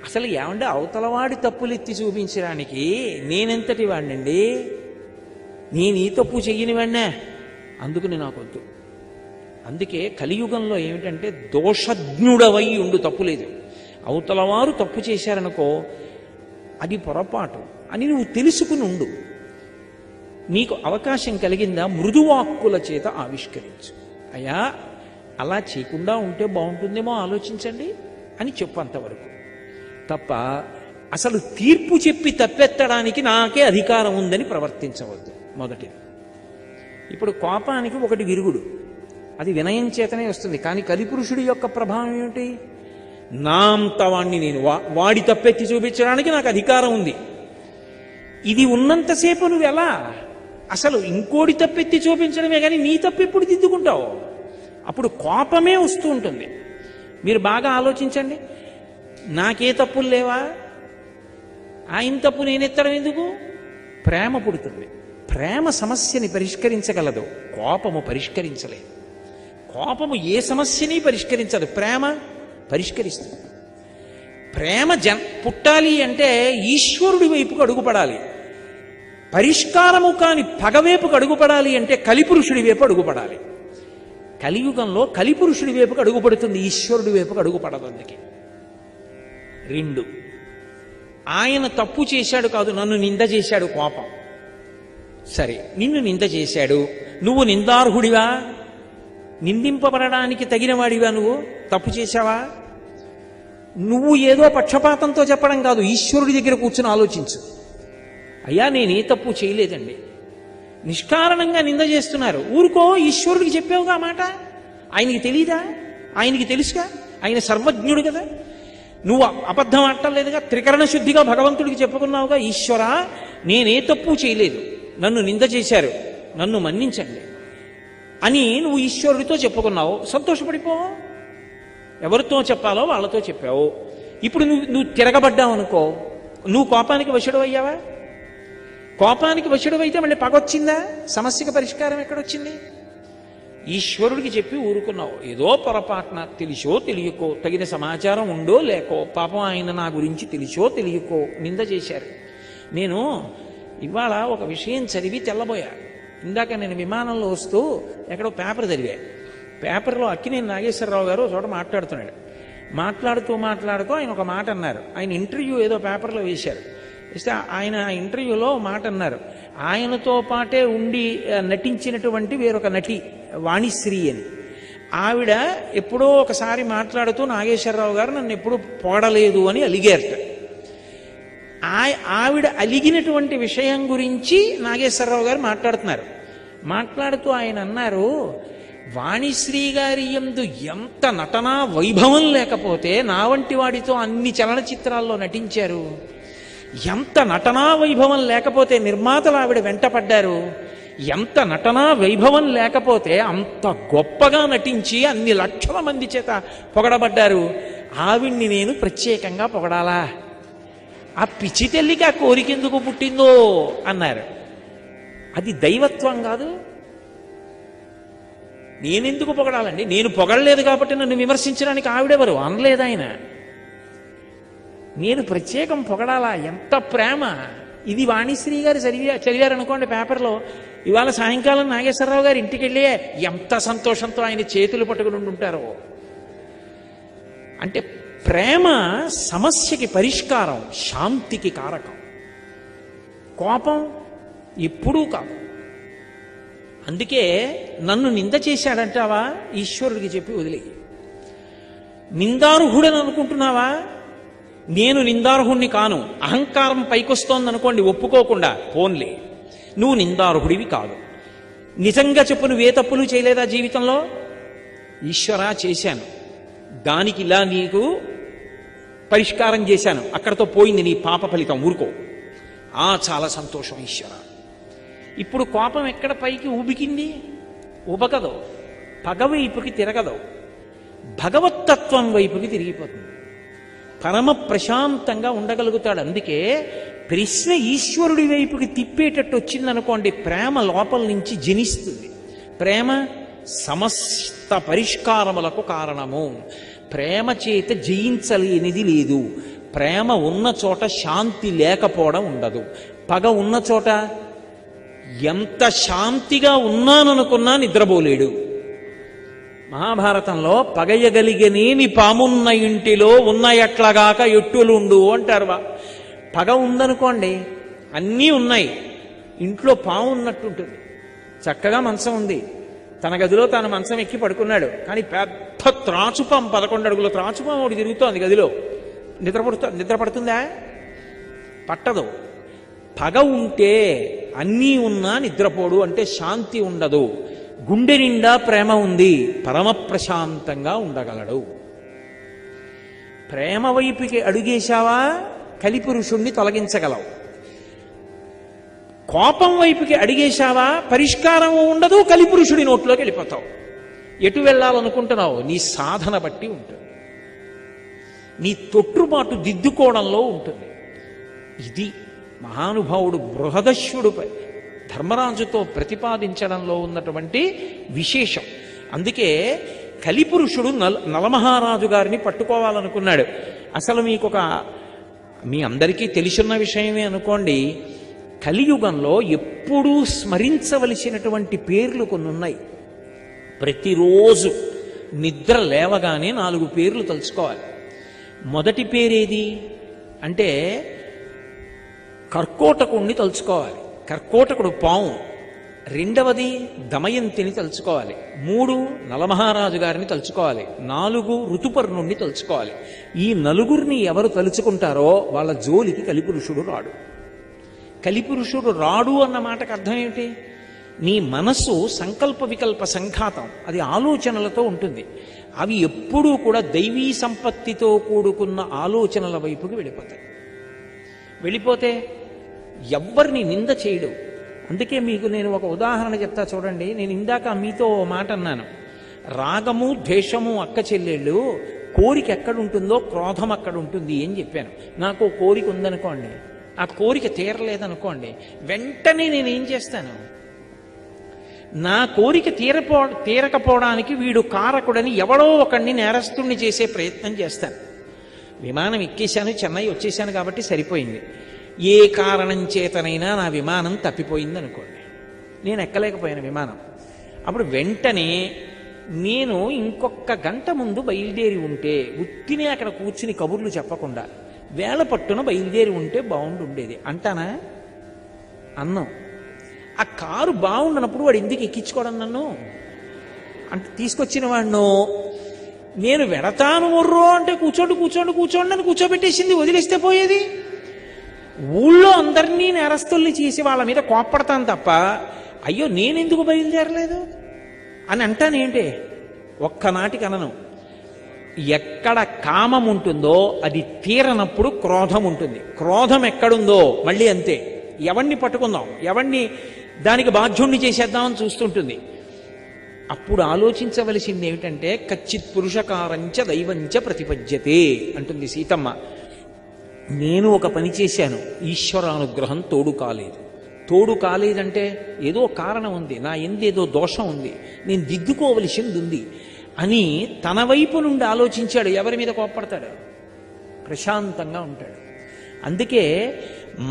అసలు ఏమంటే అవతలవాడి తప్పులెత్తి చూపించడానికి నేనెంతటి వాడినండి? నేను ఈ తప్పు చెయ్యని వాడినా, అందుకని నాకొద్దు. అందుకే కలియుగంలో ఏమిటంటే దోషజ్ఞుడవై ఉండు, తప్పు లేదు. అవతలవారు తప్పు చేశారనుకో, అది పొరపాటు అని నువ్వు తెలుసుకుని ఉండు. నీకు అవకాశం కలిగిందా మృదువాక్కుల చేత ఆవిష్కరించు. అయ్యా అలా చేయకుండా ఉంటే బాగుంటుందేమో ఆలోచించండి అని చెప్పు, అంతవరకు తప్ప అసలు తీర్పు చెప్పి తప్పెత్తడానికి నాకే అధికారం ఉందని ప్రవర్తించవద్దు. మొదటిది. ఇప్పుడు కోపానికి ఒకటి విరుగుడు, అది వినయం చేతనే వస్తుంది. కానీ కలిపురుషుడి యొక్క ప్రభావం ఏమిటి? నా అంత వాణ్ణి నేను, వాడి తప్పెత్తి చూపించడానికి నాకు అధికారం ఉంది. ఇది ఉన్నంతసేపు నువ్వు ఎలా అసలు ఇంకోటి తప్పెత్తి చూపించడమే కానీ నీ తప్పు ఎప్పుడు దిద్దుకుంటావు? అప్పుడు కోపమే వస్తూ ఉంటుంది. మీరు బాగా ఆలోచించండి. నాకే తప్పులు లేవా? ఆయన తప్పు నేనెత్తడం ఎందుకు? ప్రేమ పుడుతుంది. ప్రేమ సమస్యని పరిష్కరించగలదు, కోపము పరిష్కరించలేదు. కోపము ఏ సమస్యని పరిష్కరించదు, ప్రేమ పరిష్కరిస్తుంది. ప్రేమ పుట్టాలి అంటే ఈశ్వరుడి వైపుకు అడుగుపడాలి. పరిష్కారము కాని పగవైపుకు అడుగుపడాలి అంటే కలిపురుషుడి వైపు అడుగుపడాలి. కలియుగంలో కలిపురుషుడి వైపుకు అడుగుపడుతుంది, ఈశ్వరుడి వైపుకు అడుగుపడదు. అందుకే 2, ఆయన తప్పు చేశాడు కాదు, నన్ను నింద చేశాడు కోపం. సరే, నిన్ను నింద చేశాడు, నువ్వు నిందార్హుడివా? నిందింపబడడానికి తగినవాడివా? నువ్వు తప్పు చేశావా? నువ్వు ఏదో పక్షపాతంతో చెప్పడం కాదు, ఈశ్వరుడి దగ్గర కూర్చుని ఆలోచించు. అయ్యా నేనే తప్పు చేయలేదండి, నిష్కారణంగా నింద చేస్తున్నారు, ఊరుకో, ఈశ్వరుడికి చెప్పావుగా మాట. ఆయనకి తెలీదా? ఆయనకి తెలుసుగా, ఆయన సర్వజ్ఞుడు కదా. నువ్వు అబద్ధం ఆడలేదుగా, త్రికరణ శుద్ధిగా భగవంతుడికి చెప్పుకున్నావుగా, ఈశ్వరా నేనే తప్పు చేయలేదు, నన్ను నింద చేశారు, నన్ను మన్నించండి అని నువ్వు ఈశ్వరుడితో చెప్పుకున్నావు. సంతోషపడిపో. ఎవరితో చెప్పాలో వాళ్ళతో చెప్పావు. ఇప్పుడు నువ్వు తిరగబడ్డావు అనుకో, నువ్వు కోపానికి వశుడు అయ్యావా? కోపానికి వశుడు అయితే మళ్ళీ పగొచ్చిందా? సమస్యకు పరిష్కారం ఎక్కడొచ్చింది? ఈశ్వరుడికి చెప్పి ఊరుకున్నావు. ఏదో పొరపాటున తెలిసో తెలియకో, తగిన సమాచారం ఉందో లేకో, పాపం ఆయన నా గురించి తెలిసో తెలియకో నింద చేశారు. నేను ఇవాళ ఒక విషయం చదివి తెల్లబోయా. ఇందాక నేను విమానంలో వస్తూ ఎక్కడో పేపర్ చదివా. పేపర్లో అక్కినేని నాగేశ్వరరావు గారు ఒక చోట మాట్లాడుతున్నాడు. మాట్లాడుతూ ఆయన ఒక మాట అన్నారు. ఆయన ఇంటర్వ్యూ ఏదో పేపర్లో వేశారు. ఇస్తే ఆయన ఇంటర్వ్యూలో మాట అన్నారు. ఆయనతో పాటే ఉండి నటించినటువంటి వేరొక నటి వాణిశ్రీ అని, ఆవిడ ఎప్పుడో ఒకసారి మాట్లాడుతూ నాగేశ్వరరావు గారు నన్ను ఎప్పుడూ పొగడలేదు అని అలిగారట. ఆవిడ అలిగినటువంటి విషయం గురించి నాగేశ్వరరావు గారు మాట్లాడుతూ ఆయన అన్నారు, వాణిశ్రీ గారి యందు ఎంత నటనా వైభవం లేకపోతే నా వంటి వాడితో అన్ని చలనచిత్రాల్లో నటించారు. ఎంత నటనా వైభవం లేకపోతే నిర్మాతలు ఆవిడ వెంటపడ్డారు. ఎంత నటనా వైభవం లేకపోతే అంత గొప్పగా నటించి అన్ని లక్షల మంది చేత పొగడబడ్డారు. ఆవిడ్ని నేను ప్రత్యేకంగా పొగడాలా? ఆ పిచ్చి తల్లికి ఆ కోరికెందుకు పుట్టిందో అన్నారు. అది దైవత్వం కాదు. నేనెందుకు పొగడాలండి? నేను పొగడలేదు కాబట్టి నన్ను విమర్శించడానికి ఆవిడెవరు అనలేదు ఆయన. నేను ప్రత్యేకం పొగడాలా? ఎంత ప్రేమ! ఇది వాణిశ్రీ గారు చదివారనుకోండి పేపర్లో, ఇవాళ సాయంకాలం నాగేశ్వరరావు గారు ఇంటికి వెళ్ళి ఎంత సంతోషంతో ఆయన చేతులు పట్టుకుని ఉంటారో. అంటే ప్రేమ సమస్యకి పరిష్కారం, శాంతికి కారకం. కోపం ఎప్పుడూ కాదు. అందుకే నన్ను నింద చేశాడంటావా? ఈశ్వరుడికి చెప్పి వదిలేయి. నిందార్హుడని అనుకుంటున్నావా? నేను నిందార్హుణ్ణి కాను. అహంకారం పైకొస్తోందనుకోండి ఒప్పుకోకుండా, పోన్లే నువ్వు నిందార్హుడివి కాదు. నిజంగా చెప్పు, నువ్వే తప్పులు చేయలేదా జీవితంలో? ఈశ్వరా చేశాను, దానికి ఇలా నీకు పరిష్కారం చేశాను, అక్కడతో పోయింది నీ పాప ఫలితం, ఊరుకో. చాలా సంతోషం ఈశ్వర. ఇప్పుడు కోపం ఎక్కడ పైకి ఊబికింది? ఊబకదు, పగ వైపుకి తిరగదు, భగవత్తత్వం వైపుకి తిరిగిపోతుంది. పరమ ప్రశాంతంగా ఉండగలుగుతాడు. అందుకే ప్రశ్న ఈశ్వరుడి వైపుకి తిప్పేటట్టు వచ్చిందనుకోండి, ప్రేమ లోపల నుంచి జనిస్తుంది. ప్రేమ సమస్త పరిష్కారములకు కారణము. ప్రేమ చేత జయించలేనిది లేదు. ప్రేమ ఉన్న చోట శాంతి లేకపోవడం ఉండదు. పగ ఉన్న చోట ఎంత శాంతిగా ఉన్నాననుకున్నా నిద్రపోలేడు. మహాభారతంలో పగయగలిగనేని పామున్న ఇంటిలో ఉన్న ఎట్లగాక ఎట్టులుండు అంటారు. పగ ఉందనుకోండి, అన్నీ ఉన్నాయి, ఇంట్లో పాము ఉన్నట్టుంటుంది. చక్కగా మంచం ఉంది, తన గదిలో తాను మంచం ఎక్కి పడుకున్నాడు, కానీ పెద్ద త్రాచుపాం 11 అడుగుల త్రాచుపాం ఒకటి తిరుగుతోంది గదిలో. నిద్ర పడుతుందా? పట్టదు. పగ ఉంటే అన్నీ ఉన్నా నిద్రపోడు, అంటే శాంతి ఉండదు. గుండె నిండా ప్రేమ ఉంది, పరమ ప్రశాంతంగా ఉండగలడు. ప్రేమ వైపుకి అడుగేశావా కలిపురుషుణ్ణి తొలగించగలవు. కోపం వైపుకి అడిగేశావా పరిష్కారం ఉండదు, కలిపురుషుడి నోట్లోకి వెళ్ళిపోతావు. ఎటు వెళ్ళాలనుకుంటున్నావు నీ సాధన బట్టి ఉంటుంది, నీ తొట్టుబాటు దిద్దుకోవడంలో ఉంటుంది. ఇది మహానుభావుడు బృహదశ్వుడుపై ధర్మరాజుతో ప్రతిపాదించడంలో ఉన్నటువంటి విశేషం. అందుకే కలిపురుషుడు నలమహారాజు గారిని పట్టుకోవాలనుకున్నాడు. అసలు మీ అందరికీ తెలిసిన విషయమే అనుకోండి, కలియుగంలో ఎప్పుడూ స్మరించవలసినటువంటి పేర్లు కొన్ని ఉన్నాయి. ప్రతిరోజు నిద్ర లేవగానే 4 పేర్లు తలుచుకోవాలి. మొదటి పేరేది అంటే కర్కోటకుణ్ణి తలుచుకోవాలి, కర్కోటకుడు పాము. రెండవది దమయంతిని తలుచుకోవాలి. 3 నలమహారాజు గారిని తలుచుకోవాలి. 4 ఋతుపర్ణుణ్ణి తలుచుకోవాలి. ఈ 4 ఎవరు తలుచుకుంటారో వాళ్ళ జోలికి కలిపురుషుడు రాడు. కలిపురుషుడు రాడు అన్న మాటకు అర్థం ఏమిటి? నీ మనస్సు సంకల్ప వికల్ప సంఘాతం, అది ఆలోచనలతో ఉంటుంది. అవి ఎప్పుడూ కూడా దైవీ సంపత్తితో కూడుకున్న ఆలోచనల వైపుకి వెళ్ళిపోతే ఎవ్వరిని నింద చేయడు. అందుకే మీకు నేను ఒక ఉదాహరణ చెప్తా చూడండి. నేను ఇందాక మీతో ఓ మాట అన్నాను, రాగము ద్వేషము అక్క చెల్లెళ్ళు, కోరిక ఎక్కడుంటుందో క్రోధం అక్కడ ఉంటుంది అని చెప్పాను. నాకు కోరిక ఉందనుకోండి, ఆ కోరిక తీరలేదనుకోండి, వెంటనే నేనేం చేస్తాను? నా కోరిక తీరకపోవడానికి వీడు కారకుడని ఎవడో ఒకడిని నేరస్తుణ్ణి చేసే ప్రయత్నం చేస్తాను. విమానం ఎక్కేశాను, చెన్నై వచ్చేసాను కాబట్టి సరిపోయింది. ఏ కారణం చేతనైనా నా విమానం తప్పిపోయింది అనుకోండి, నేను ఎక్కలేకపోయాను విమానం. అప్పుడు వెంటనే నేను ఇంకొక గంట ముందు బయలుదేరి ఉంటే, ఉత్తినే అక్కడ కూర్చుని కబుర్లు చెప్పకుండా వేళ పట్టున బయలుదేరి ఉంటే బాగుండుండేది అంటానా? అన్నం. ఆ కారు బాగుండనప్పుడు వాడు ఎందుకు ఎక్కించుకోవడం నన్ను? అంటే తీసుకొచ్చిన వాడిను నేను వెడతాను మొర్రో అంటే కూర్చోండి అని కూర్చోబెట్టేసింది, వదిలేస్తే పోయేది. ఊళ్ళో అందరినీ నేరస్తుల్ని చేసి వాళ్ళ మీద కోప్పడతాను తప్ప, అయ్యో నేనెందుకు బయలుదేరలేదు అని అంటానేంటి? ఒక్కనాటికి అనను. ఎక్కడ కామం ఉంటుందో అది తీరనప్పుడు క్రోధం ఉంటుంది. క్రోధం ఎక్కడుందో మళ్ళీ అంతే, ఎవణ్ణి పట్టుకుందాం, ఎవణ్ణి దానికి బాధ్యుణ్ణి చేసేద్దామని చూస్తుంటుంది. అప్పుడు ఆలోచించవలసింది ఏమిటంటే, కచ్చిత్ పురుషకారంచ దైవంచ ప్రతిపద్యతే అంటుంది సీతమ్మ. నేను ఒక పని చేశాను, ఈశ్వరానుగ్రహం తోడు కాలేదంటే ఏదో కారణం ఉంది, నా ఎందేదో దోషం ఉంది, నేను దిద్దుకోవలసింది ఉంది అని తన వైపు నుండి ఆలోచించాడు. ఎవరి మీద కోప్పడతాడు? ప్రశాంతంగా ఉంటాడు. అందుకే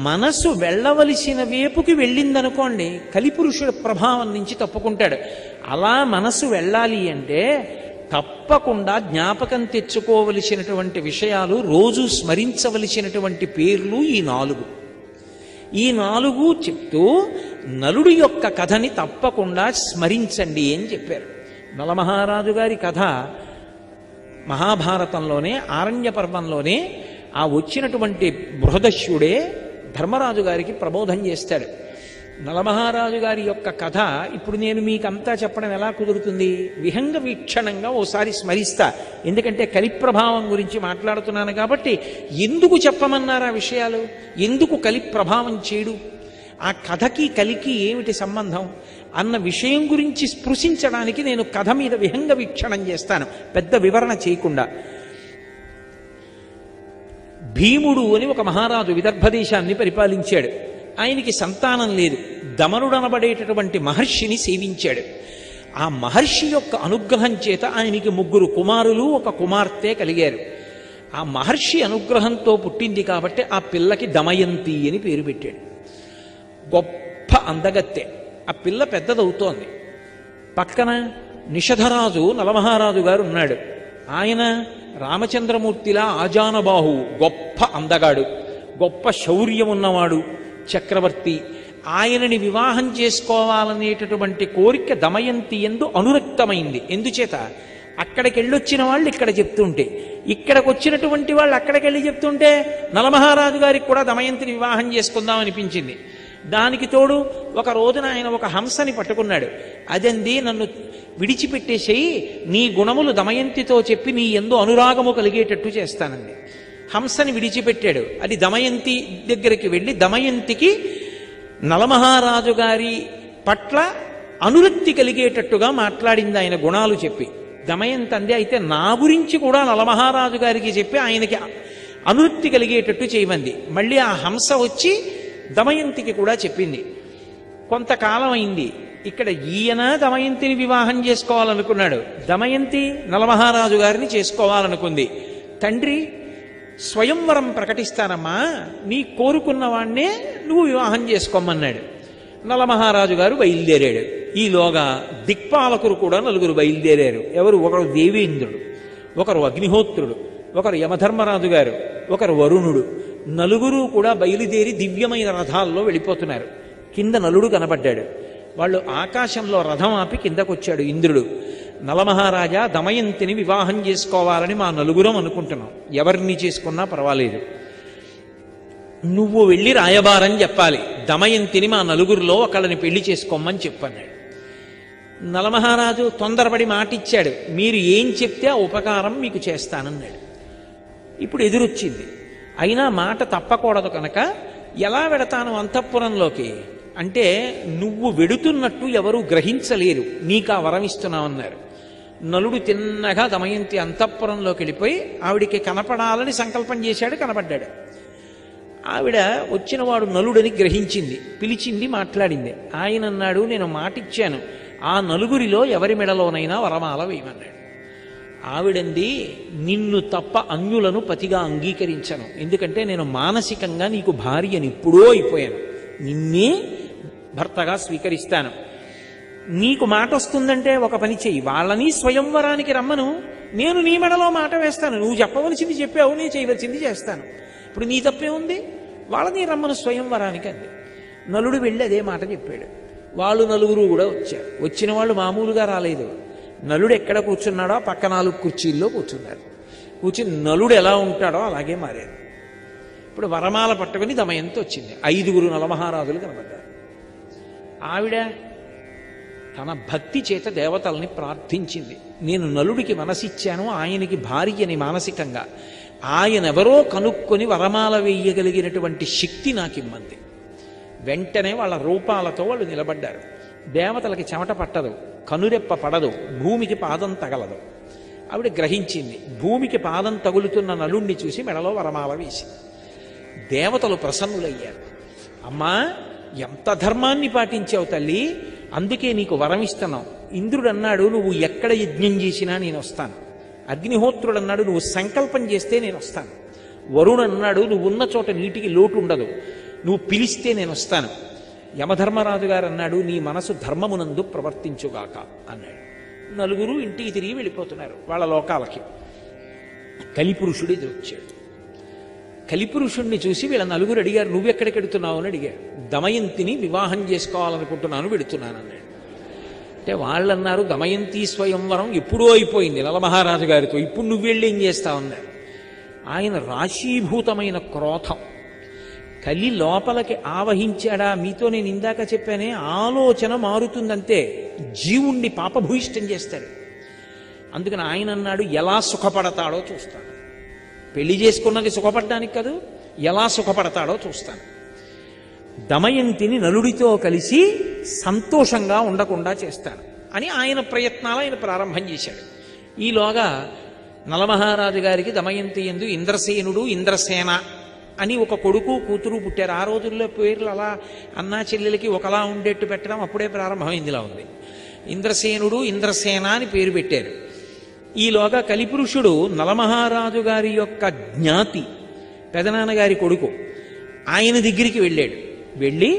మనసు వెళ్ళవలసిన వైపుకి వెళ్ళిందనుకోండి, కలిపురుషుడి ప్రభావం నుంచి తప్పుకుంటాడు. అలా మనసు వెళ్ళాలి అంటే తప్పకుండా జ్ఞాపకం తెచ్చుకోవలసినటువంటి విషయాలు, రోజు స్మరించవలసినటువంటి పేర్లు ఈ 4 చెప్తూ నలుడి యొక్క కథని తప్పకుండా స్మరించండి అని చెప్పారు. నలమహారాజు గారి కథ మహాభారతంలోనే, ఆరణ్య పర్వంలోనే ఆ వచ్చినటువంటి బృహదశ్యుడే ధర్మరాజు గారికి ప్రబోధం చేస్తాడు. నలమహారాజు గారి యొక్క కథ ఇప్పుడు నేను మీకంతా చెప్పడం ఎలా కుదురుతుంది? విహంగ వీక్షణంగా ఓసారి స్మరిస్తా, ఎందుకంటే కలి ప్రభావం గురించి మాట్లాడుతున్నాను కాబట్టి. ఎందుకు చెప్పమన్నారు ఆ విషయాలు? ఎందుకు కలి ప్రభావం చేయడు? ఆ కథకి కలికి ఏమిటి సంబంధం అన్న విషయం గురించి స్పృశించడానికి నేను కథ మీద విహంగ వీక్షణం చేస్తాను, పెద్ద వివరణ చేయకుండా. భీముడు అని ఒక మహారాజు విదర్భదేశాన్ని పరిపాలించాడు. ఆయనకి సంతానం లేదు. దమనుడనబడేటటువంటి మహర్షిని సేవించాడు. ఆ మహర్షి యొక్క అనుగ్రహం చేత ఆయనకి 3 కుమారులు 1 కుమార్తె కలిగారు. ఆ మహర్షి అనుగ్రహంతో పుట్టింది కాబట్టి ఆ పిల్లకి దమయంతి అని పేరు పెట్టాడు. గొప్ప అందగత్తె. ఆ పిల్ల పెద్దదవుతోంది. పక్కన నిషధరాజు నలమహారాజు గారు ఉన్నాడు. ఆయన రామచంద్రమూర్తిలా ఆజానబాహు, గొప్ప అందగాడు, గొప్ప శౌర్యం ఉన్నవాడు, చక్రవర్తి. ఆయనని వివాహం చేసుకోవాలనేటటువంటి కోరిక దమయంతి యందు అనురక్తమైంది. ఎందుచేత అక్కడికి వెళ్ళొచ్చిన వాళ్ళు ఇక్కడ చెప్తుంటే, ఇక్కడికి వచ్చినటువంటి వాళ్ళు అక్కడికి వెళ్ళి చెప్తుంటే నలమహారాజు గారికి కూడా దమయంతిని వివాహం చేసుకుందాం అనిపించింది. దానికి తోడు ఒక రోజున ఆయన ఒక హంసని పట్టుకున్నాడు. అదంది, నన్ను విడిచిపెట్టేసేయి, నీ గుణములు దమయంతితో చెప్పి నీ యందు అనురాగము కలిగేటట్టు చేస్తానండి. హంసని విడిచిపెట్టాడు. అది దమయంతి దగ్గరికి వెళ్ళి దమయంతికి నలమహారాజు గారి పట్ల అనురక్తి కలిగేటట్టుగా మాట్లాడింది ఆయన గుణాలు చెప్పి. దమయంతి అంది, అయితే నా గురించి కూడా నలమహారాజు గారికి చెప్పి ఆయనకి అనురక్తి కలిగేటట్టు చేయమంది. మళ్ళీ ఆ హంస వచ్చి దమయంతికి కూడా చెప్పింది. కొంతకాలం అయింది. ఇక్కడ ఈయన దమయంతిని వివాహం చేసుకోవాలనుకున్నాడు, దమయంతి నలమహారాజు గారిని చేసుకోవాలనుకుంది. తండ్రి స్వయంవరం ప్రకటిస్తానమ్మా, నీ కోరుకున్న వాణ్ణే నువ్వు వివాహం చేసుకోమన్నాడు. నలమహారాజు గారు బయలుదేరాడు. ఈలోగా దిక్పాలకులు కూడా నలుగురు బయలుదేరారు. ఎవరు? ఒకరు దేవేంద్రుడు, ఒకరు అగ్నిహోత్రుడు, ఒకరు యమధర్మరాజు గారు, ఒకరు వరుణుడు. నలుగురు కూడా బయలుదేరి దివ్యమైన రథాల్లో వెళ్ళిపోతున్నారు. కింద నలుడు కనబడ్డాడు. వాళ్ళు ఆకాశంలో రథం ఆపి కిందకొచ్చాడు ఇంద్రుడు. నలమహారాజా, దమయంతిని వివాహం చేసుకోవాలని మా నలుగురం అనుకుంటున్నాం, ఎవరిని చేసుకున్నా పర్వాలేదు, నువ్వు వెళ్ళి రాయబారం చెప్పాలి, దమయంతిని మా నలుగురిలో ఒకళ్ళని పెళ్లి చేసుకోమని చెప్పన్నాడు. నలమహారాజు తొందరపడి మాటిచ్చాడు, మీరు ఏం చెప్తే ఆ ఉపకారం మీకు చేస్తానన్నాడు. ఇప్పుడు ఎదురొచ్చింది. అయినా మాట తప్పకూడదు కనుక, ఎలా వెడతాను అంతఃపురంలోకి అంటే, నువ్వు వెడుతున్నట్టు ఎవరూ గ్రహించలేరు, నీకు ఆ వరం ఇస్తున్నామన్నారు. నలుడు తిన్నగా దమయంతి అంతఃపురంలోకి వెళ్ళిపోయి ఆవిడికి కనపడాలని సంకల్పం చేశాడు. కనపడ్డాడు. ఆవిడ వచ్చినవాడు నలుడని గ్రహించింది, పిలిచింది, మాట్లాడింది. ఆయన అన్నాడు, నేను మాటిచ్చాను, ఆ నలుగురిలో ఎవరి మెడలోనైనా వరమాల వేయమన్నాడు. ఆవిడంది, నిన్ను తప్ప అన్యులను పతిగా అంగీకరించను, ఎందుకంటే నేను మానసికంగా నీకు భార్యని ఎప్పుడో అయిపోయాను, నిన్నే భర్తగా స్వీకరిస్తాను. నీకు మాట వస్తుందంటే ఒక పని చెయ్యి, వాళ్ళని స్వయంవరానికి రమ్మను, నేను నీ మెడలో మాట వేస్తాను, నువ్వు చెప్పవలసింది చెప్పావు, నేను చేయవలసింది చేస్తాను, ఇప్పుడు నీ తప్పే ఉంది, వాళ్ళని రమ్మను స్వయంవరానికి అంది. నలుడు వెళ్ళి అదే మాట చెప్పాడు. వాళ్ళు నలుగురు కూడా వచ్చారు. వచ్చిన వాళ్ళు మామూలుగా రాలేదు. నలుడు ఎక్కడ కూర్చున్నాడో పక్క 4 కుర్చీల్లో కూర్చున్నారు. కూర్చుని నలుడు ఎలా ఉంటాడో అలాగే మారారు. ఇప్పుడు వరమాల పట్టుకుని దమయంతి వచ్చింది. 5 నలమహారాజులు కనబడ్డారు. ఆవిడ తన భక్తి చేత దేవతల్ని ప్రార్థించింది. నేను నలుడికి మనసిచ్చాను, ఆయనకి భార్యని మానసికంగా, ఆయనెవరో కనుక్కొని వరమాల వేయగలిగినటువంటి శక్తి నాకిమ్మంది. వెంటనే వాళ్ళ రూపాలతో వాళ్ళు నిలబడ్డారు. దేవతలకి చెమట పట్టదు, కనురెప్ప పడదు, భూమికి పాదం తగలదు. ఆవిడ గ్రహించింది. భూమికి పాదం తగులుతున్న నలుణ్ణి చూసి మెడలో వరమాల వేసింది. దేవతలు ప్రసన్నులయ్యారు. అమ్మా, ఎంత ధర్మాన్ని పాటించావు తల్లి, అందుకే నీకు వరం ఇస్తున్నాం. ఇంద్రుడు అన్నాడు, నువ్వు ఎక్కడ యజ్ఞం చేసినా నేను వస్తాను. అగ్నిహోత్రుడు అన్నాడు, నువ్వు సంకల్పం చేస్తే నేను వస్తాను. వరుణుడు అన్నాడు, నువ్వు ఉన్న చోట నీటికి లోటు ఉండదు, నువ్వు పిలిస్తే నేను వస్తాను. యమధర్మరాజు గారు అన్నాడు, నీ మనసు ధర్మమునందు ప్రవర్తించుగాక అన్నాడు. నలుగురు ఇంటికి తిరిగి వెళ్ళిపోతున్నారు వాళ్ళ లోకాలకి. కలిపురుషుడు ఎదురొచ్చాడు. కలిపురుషుణ్ణి చూసి వీళ్ళ నలుగురు అడిగారు, నువ్వెక్కడికి వెడుతున్నావు అని అడిగారు. దమయంతిని వివాహం చేసుకోవాలనుకుంటున్నాను, వెడుతున్నాను అన్నాడు. అంటే వాళ్ళన్నారు, దమయంతి స్వయంవరం ఎప్పుడో అయిపోయింది నలమహారాజు గారితో, ఇప్పుడు నువ్వు వెళ్ళి ఏం చేస్తావు అన్నారు. ఆయన రాశీభూతమైన క్రోధం కలి లోపలికి ఆవహించాడా. మీతో నేను ఇందాక చెప్పానే, ఆలోచన మారుతుందంతే, జీవుణ్ణి పాపభూయిష్టం చేస్తాడు. అందుకని ఆయన అన్నాడు, ఎలా సుఖపడతాడో చూస్తాను. పెళ్లి చేసుకున్నది సుఖపడడానికి కాదు, ఎలా సుఖపడతాడో చూస్తాను. దమయంతిని నలుడితో కలిసి సంతోషంగా ఉండకుండా చేస్తాను అని ఆయన ప్రయత్నాలు ఆయన ప్రారంభం చేశాడు. ఈలోగా నలమహారాజు గారికి దమయంతి యందు ఇంద్రసేనుడు, ఇంద్రసేన అని ఒక కొడుకు కూతురు పుట్టారు. ఆ రోజుల్లో పేర్లు అలా అన్నా చెల్లెలకి ఒకలా ఉండేట్టు పెట్టడం అప్పుడే ప్రారంభమైందిలా ఉంది. ఇంద్రసేనుడు, ఇంద్రసేన అని పేరు పెట్టారు. ఈలోగా కలిపురుషుడు నలమహారాజు గారి యొక్క జ్ఞాతి, పెదనాన్నగారి కొడుకు, ఆయన దగ్గరికి వెళ్ళాడు. వెళ్ళి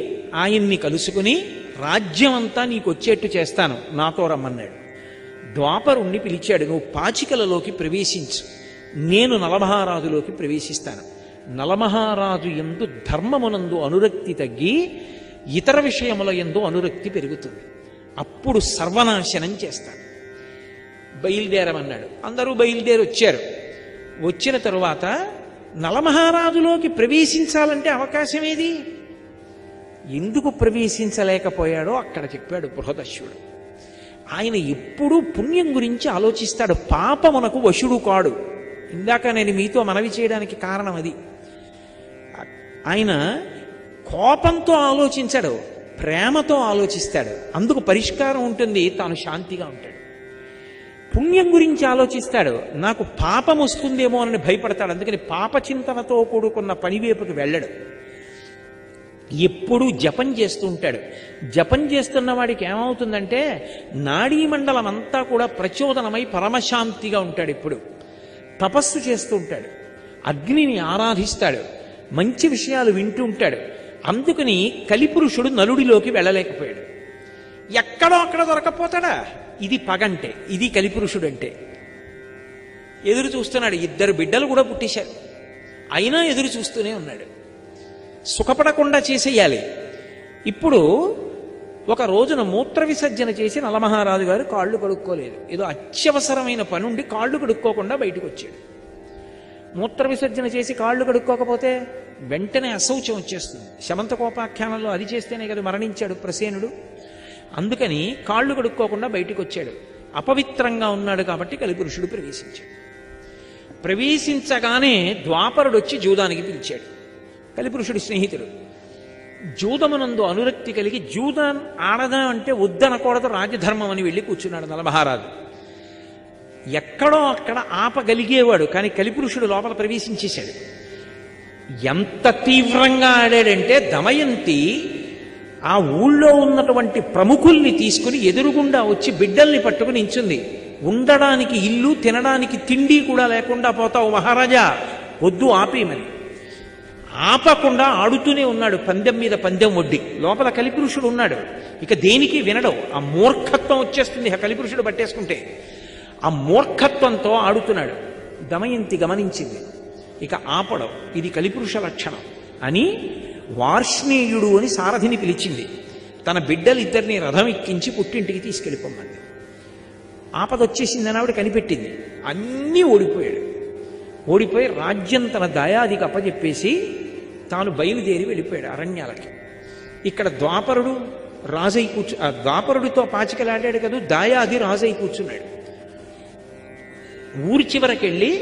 ఆయన్ని కలుసుకుని రాజ్యం అంతా నీకు వచ్చేట్టు చేస్తాను, నాతో రమ్మన్నాడు. ద్వాపరుణ్ణి పిలిచాడు, నువ్వు పాచికలలోకి ప్రవేశించు, నేను నలమహారాజులోకి ప్రవేశిస్తాను. నలమహారాజు యందు ధర్మమునందు అనురక్తి తగ్గి ఇతర విషయముల యందు అనురక్తి పెరుగుతుంది. అప్పుడు సర్వనాశనం చేస్తాను. బయలుదేరమన్నాడు. అందరూ బయలుదేరి వచ్చారు. వచ్చిన తరువాత నలమహారాజులోకి ప్రవేశించాలంటే అవకాశం ఏది? ఎందుకు ప్రవేశించలేకపోయాడో అక్కడ చెప్పాడు బృహదశ్వుడు. ఆయన ఎప్పుడూ పుణ్యం గురించి ఆలోచిస్తాడు, పాపమునకు వశుడు కాడు. ఇందాక నేను మీతో మనవి చేయడానికి కారణం అది. ఆయన కోపంతో ఆలోచించడు, ప్రేమతో ఆలోచిస్తాడు. అందుకు పరిష్కారం ఉంటుంది, తాను శాంతిగా ఉంటాడు. పుణ్యం గురించి ఆలోచిస్తాడు, నాకు పాపం వస్తుందేమో అని భయపడతాడు. అందుకని పాపచింతనతో కూడుకున్న పనివైపుకి వెళ్ళడు. ఎప్పుడూ జపం చేస్తూ ఉంటాడు. జపం చేస్తున్న వాడికి ఏమవుతుందంటే నాడీ మండలం అంతా కూడా ప్రచోదనమై పరమశాంతిగా ఉంటాడు. ఎప్పుడు తపస్సు చేస్తూ ఉంటాడు, అగ్నిని ఆరాధిస్తాడు, మంచి విషయాలు వింటూ ఉంటాడు. అందుకని కలిపురుషుడు నలుడిలోకి వెళ్ళలేకపోయాడు. ఎక్కడో అక్కడ దొరకపోతాడా? ఇది పగంటే, ఇది కలిపురుషుడు అంటే. ఎదురు చూస్తున్నాడు. 2 బిడ్డలు కూడా పుట్టేశారు, అయినా ఎదురు చూస్తూనే ఉన్నాడు. సుఖపడకుండా చేసేయాలి. ఇప్పుడు ఒక రోజున మూత్ర విసర్జన చేసి నలమహారాజు గారు కాళ్ళు కడుక్కోలేదు. ఏదో అత్యవసరమైన పని ఉండి కాళ్ళు కడుక్కోకుండా బయటకు వచ్చాడు. మూత్ర విసర్జన చేసి కాళ్ళు కడుక్కోకపోతే వెంటనే అశౌచం వచ్చేస్తుంది. శమంతకోపాఖ్యానంలో అది చేస్తేనే కదా మరణించాడు ప్రసేనుడు. అందుకని కాళ్ళు కడుక్కోకుండా బయటికి వచ్చాడు. అపవిత్రంగా ఉన్నాడు కాబట్టి కలిపురుషుడు ప్రవేశించాడు. ప్రవేశించగానే ద్వాపరుడు వచ్చి జూదానికి పిలిచాడు. కలిపురుషుడి స్నేహితుడు. జూదమునందు అనురక్తి కలిగి జూదం ఆడదా అంటే వద్దనకూడదు, రాజధర్మం అని వెళ్ళి కూర్చున్నాడు నలమహారాజు. ఎక్కడో అక్కడ ఆపగలిగేవాడు, కానీ కలిపురుషుడు లోపల ప్రవేశించేశాడు. ఎంత తీవ్రంగా ఆడాడంటే దమయంతి ఆ ఊళ్ళో ఉన్నటువంటి ప్రముఖుల్ని తీసుకుని ఎదురుగుండా వచ్చి బిడ్డల్ని పట్టుకుని నించుంది. ఉండడానికి ఇల్లు, తినడానికి తిండి కూడా లేకుండా పోతావు మహారాజా, వద్దు ఆపేయమని. ఆపకుండా ఆడుతూనే ఉన్నాడు, పందెం మీద పందెం వడ్డీ. లోపల కలిపురుషుడు ఉన్నాడు, ఇక దేనికి వినడం. ఆ మూర్ఖత్వం వచ్చేస్తుంది ఆ కలిపురుషుడు పట్టేసుకుంటే. ఆ మూర్ఖత్వంతో ఆడుతున్నాడు. దమయంతి గమనించింది. ఇక ఆపడం ఇది కలిపురుష లక్షణం అని వార్ష్ణేయుడు అని సారథిని పిలిచింది. తన బిడ్డలిద్దరిని రథం ఎక్కించి పుట్టింటికి తీసుకెళ్ళిపోమంది. ఆపదొచ్చేసిందని ఆవిడ కనిపెట్టింది. అన్నీ ఓడిపోయాడు. ఓడిపోయి రాజ్యం తన దయాదికి అప్పచెప్పేసి తాను బయలుదేరి వెళ్ళిపోయాడు అరణ్యాలకి. ఇక్కడ ద్వాపరుడు రాజై ద్వాపరుడితో పాచికలాడాడు కదా, దాయాది రాజై కూర్చున్నాడు. ఊరి చివరకెళ్ళి